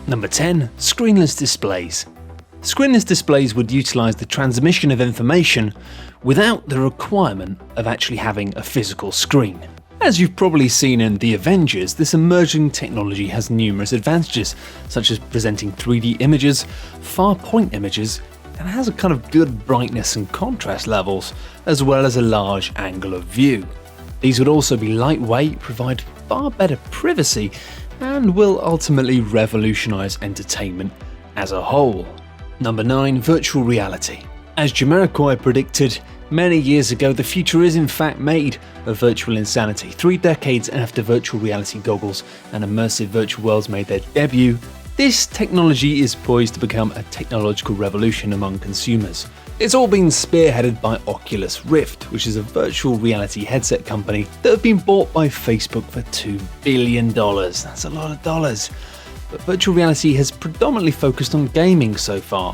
Number 10. Screenless displays. Screenless displays would utilize the transmission of information without the requirement of actually having a physical screen. As you've probably seen in The Avengers, this emerging technology has numerous advantages, such as presenting 3D images, far point images, and has a kind of good brightness and contrast levels, as well as a large angle of view. These would also be lightweight, provide far better privacy, and will ultimately revolutionize entertainment as a whole. Number 9. Virtual reality. As Jamiroquai predicted many years ago, the future is in fact made of virtual insanity. 3 decades after virtual reality goggles and immersive virtual worlds made their debut, this technology is poised to become a technological revolution among consumers. It's all been spearheaded by Oculus Rift, which is a virtual reality headset company that have been bought by Facebook for $2 billion. That's a lot of dollars. But virtual reality has predominantly focused on gaming so far,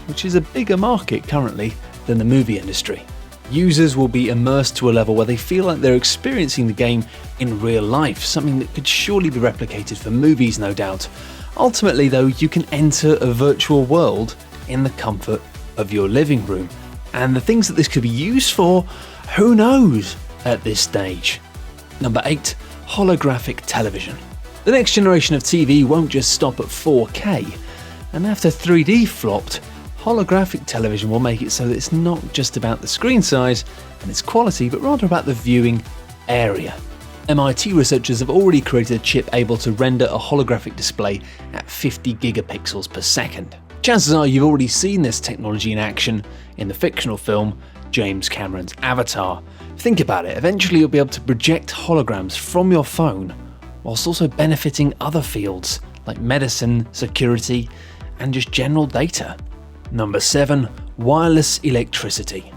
which is a bigger market currently than the movie industry. Users will be immersed to a level where they feel like they're experiencing the game in real life, something that could surely be replicated for movies, no doubt. Ultimately, though, you can enter a virtual world in the comfort of your living room. And the things that this could be used for, who knows at this stage. Number 8. Holographic television. The next generation of TV won't just stop at 4K, and after 3D flopped, holographic television will make it so that it's not just about the screen size and its quality, but rather about the viewing area. MIT researchers have already created a chip able to render a holographic display at 50 gigapixels per second. Chances are you've already seen this technology in action in the fictional film James Cameron's Avatar. Think about it, eventually you'll be able to project holograms from your phone, whilst also benefiting other fields like medicine, security, and just general data. Number 7. Wireless electricity.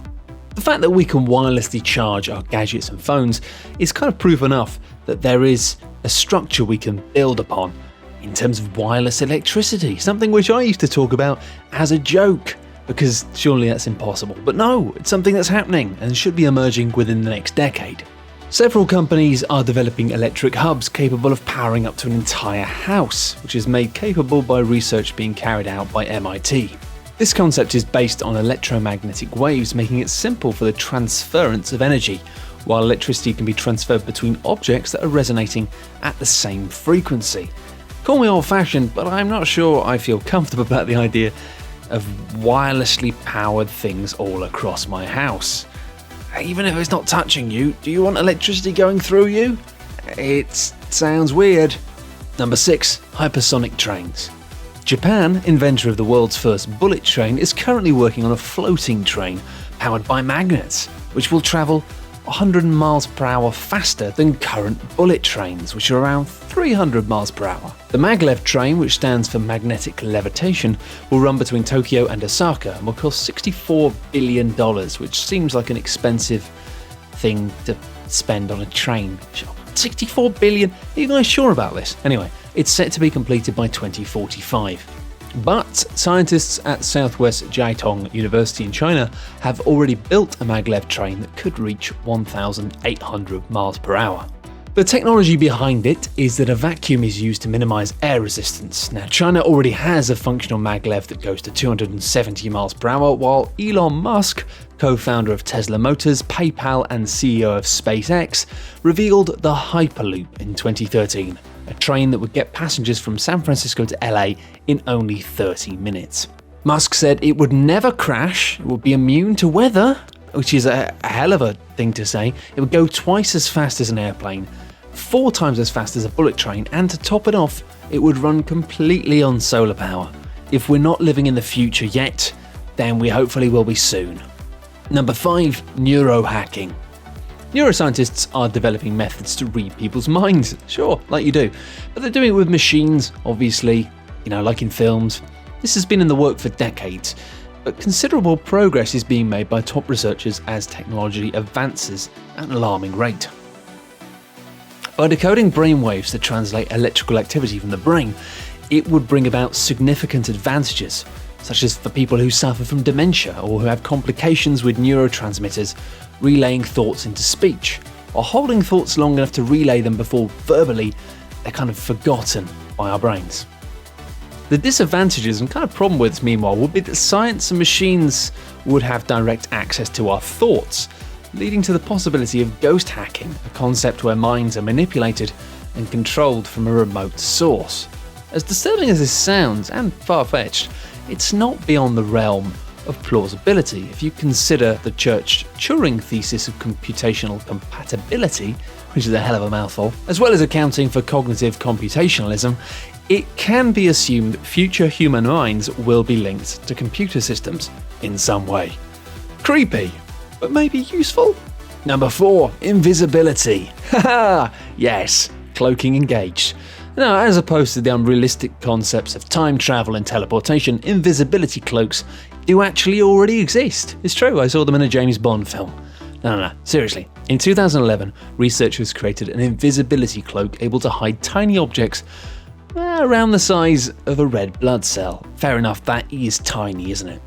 The fact that we can wirelessly charge our gadgets and phones is kind of proof enough that there is a structure we can build upon in terms of wireless electricity, something which I used to talk about as a joke, because surely that's impossible. But no, it's something that's happening and should be emerging within the next decade. Several companies are developing electric hubs capable of powering up to an entire house, which is made capable by research being carried out by MIT. This concept is based on electromagnetic waves, making it simple for the transference of energy, while electricity can be transferred between objects that are resonating at the same frequency. Call me old-fashioned, but I'm not sure I feel comfortable about the idea of wirelessly powered things all across my house. Even if it's not touching you, do you want electricity going through you? It sounds weird. Number 6. Hypersonic trains. Japan, inventor of the world's first bullet train, is currently working on a floating train powered by magnets, which will travel 100 miles per hour faster than current bullet trains, which are around 300 miles per hour. The maglev train, which stands for magnetic levitation, will run between Tokyo and Osaka and will cost $64 billion, which seems like an expensive thing to spend on a train. 64 billion? Are you guys sure about this? Anyway, it's set to be completed by 2045. But scientists at Southwest Jiaotong University in China have already built a maglev train that could reach 1,800 miles per hour. The technology behind it is that a vacuum is used to minimize air resistance. Now, China already has a functional maglev that goes to 270 miles per hour, while Elon Musk, co-founder of Tesla Motors, PayPal, and CEO of SpaceX, revealed the Hyperloop in 2013, a train that would get passengers from San Francisco to LA in only 30 minutes. Musk said it would never crash, it would be immune to weather, which is a hell of a thing to say. It would go twice as fast as an airplane, 4 times as fast as a bullet train, and to top it off, it would run completely on solar power. If we're not living in the future yet, then we hopefully will be soon. Number 5. Neurohacking. Neuroscientists are developing methods to read people's minds, sure, like you do, but they're doing it with machines, obviously, like in films. This has been in the work for decades, but considerable progress is being made by top researchers as technology advances at an alarming rate. By decoding brainwaves to translate electrical activity from the brain, it would bring about significant advantages, such as for people who suffer from dementia or who have complications with neurotransmitters relaying thoughts into speech, or holding thoughts long enough to relay them before verbally they're kind of forgotten by our brains. The disadvantages and kind of problem with this, meanwhile, would be that science and machines would have direct access to our thoughts, leading to the possibility of ghost hacking, a concept where minds are manipulated and controlled from a remote source. As disturbing as this sounds, and far-fetched, it's not beyond the realm of plausibility if you consider the Church-Turing thesis of computational compatibility, which is a hell of a mouthful, as well as accounting for cognitive computationalism. It can be assumed future human minds will be linked to computer systems in some way. Creepy, but maybe useful? Number 4, invisibility. Haha, yes, cloaking engaged. Now, as opposed to the unrealistic concepts of time travel and teleportation, invisibility cloaks do actually already exist. It's true, I saw them in a James Bond film. No, seriously. In 2011, researchers created an invisibility cloak able to hide tiny objects around the size of a red blood cell. Fair enough, that is tiny, isn't it?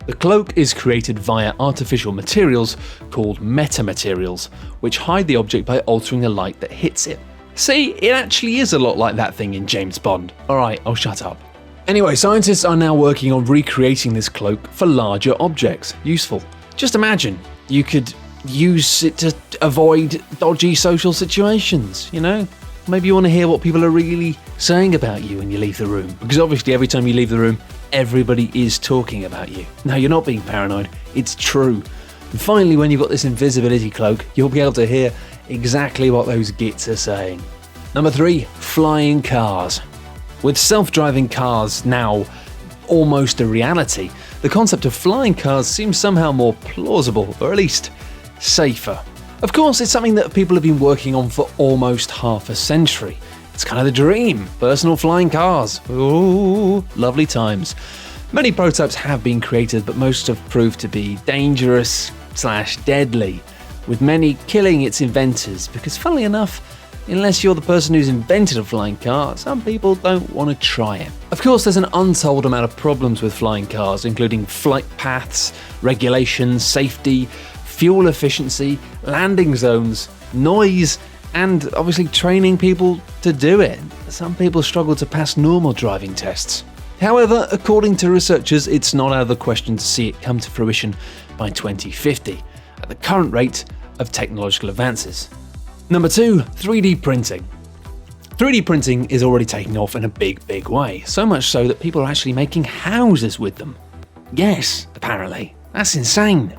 The cloak is created via artificial materials called metamaterials, which hide the object by altering the light that hits it. See, it actually is a lot like that thing in James Bond. Alright, I'll shut up. Anyway, scientists are now working on recreating this cloak for larger objects. Useful. Just imagine, you could use it to avoid dodgy social situations, you know? Maybe you want to hear what people are really saying about you when you leave the room, because obviously every time you leave the room, everybody is talking about you. No, you're not being paranoid, it's true. And finally, when you've got this invisibility cloak, you'll be able to hear exactly what those gits are saying. Number 3, flying cars. With self-driving cars now almost a reality, the concept of flying cars seems somehow more plausible, or at least safer. Of course, it's something that people have been working on for almost half a century. It's kind of the dream, personal flying cars. Ooh, lovely times. Many prototypes have been created, but most have proved to be dangerous/deadly, with many killing its inventors, because funnily enough, unless you're the person who's invented a flying car, some people don't want to try it. Of course, there's an untold amount of problems with flying cars, including flight paths, regulations, safety, fuel efficiency, landing zones, noise, and obviously training people to do it. Some people struggle to pass normal driving tests. However, according to researchers, it's not out of the question to see it come to fruition by 2050, at the current rate of technological advances. Number 2, 3D printing. 3D printing is already taking off in a big way, so much so that people are actually making houses with them. Yes, apparently. That's insane.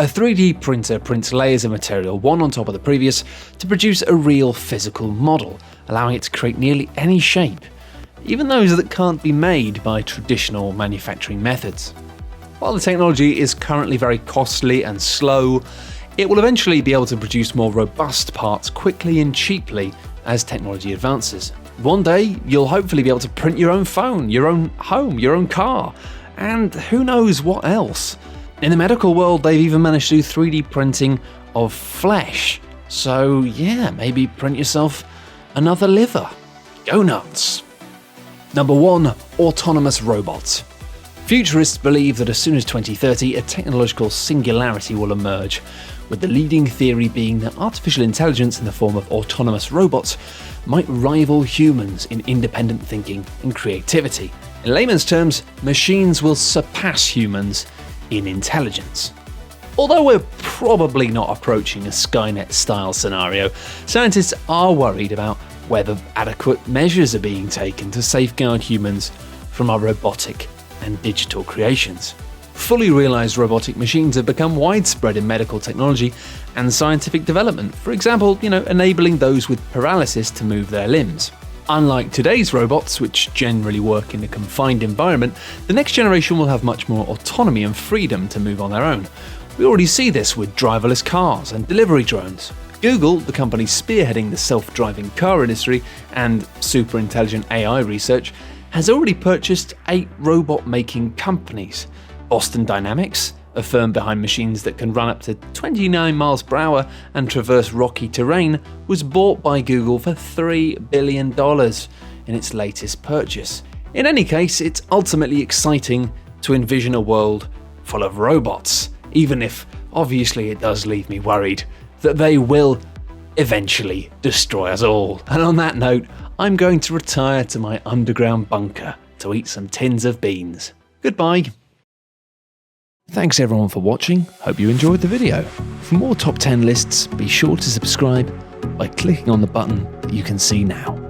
A 3D printer prints layers of material, one on top of the previous, to produce a real physical model, allowing it to create nearly any shape, even those that can't be made by traditional manufacturing methods. While the technology is currently very costly and slow, it will eventually be able to produce more robust parts quickly and cheaply as technology advances. One day, you'll hopefully be able to print your own phone, your own home, your own car, and who knows what else. In the medical world, they've even managed to do 3D printing of flesh. So yeah, maybe print yourself another liver. Go nuts. Number 1, autonomous robots. Futurists believe that as soon as 2030, a technological singularity will emerge, with the leading theory being that artificial intelligence in the form of autonomous robots might rival humans in independent thinking and creativity. In layman's terms, machines will surpass humans in intelligence. Although we're probably not approaching a Skynet-style scenario, scientists are worried about whether adequate measures are being taken to safeguard humans from our robotic and digital creations. Fully realized robotic machines have become widespread in medical technology and scientific development, for example, enabling those with paralysis to move their limbs. Unlike today's robots, which generally work in a confined environment, the next generation will have much more autonomy and freedom to move on their own. We already see this with driverless cars and delivery drones. Google, the company spearheading the self-driving car industry and super intelligent AI research, has already purchased 8 robot-making companies. Boston Dynamics, a firm behind machines that can run up to 29 miles per hour and traverse rocky terrain, was bought by Google for $3 billion in its latest purchase. In any case, it's ultimately exciting to envision a world full of robots, even if obviously it does leave me worried that they will eventually destroy us all. And on that note, I'm going to retire to my underground bunker to eat some tins of beans. Goodbye. Thanks everyone for watching, hope you enjoyed the video. For more top 10 lists, be sure to subscribe by clicking on the button that you can see now.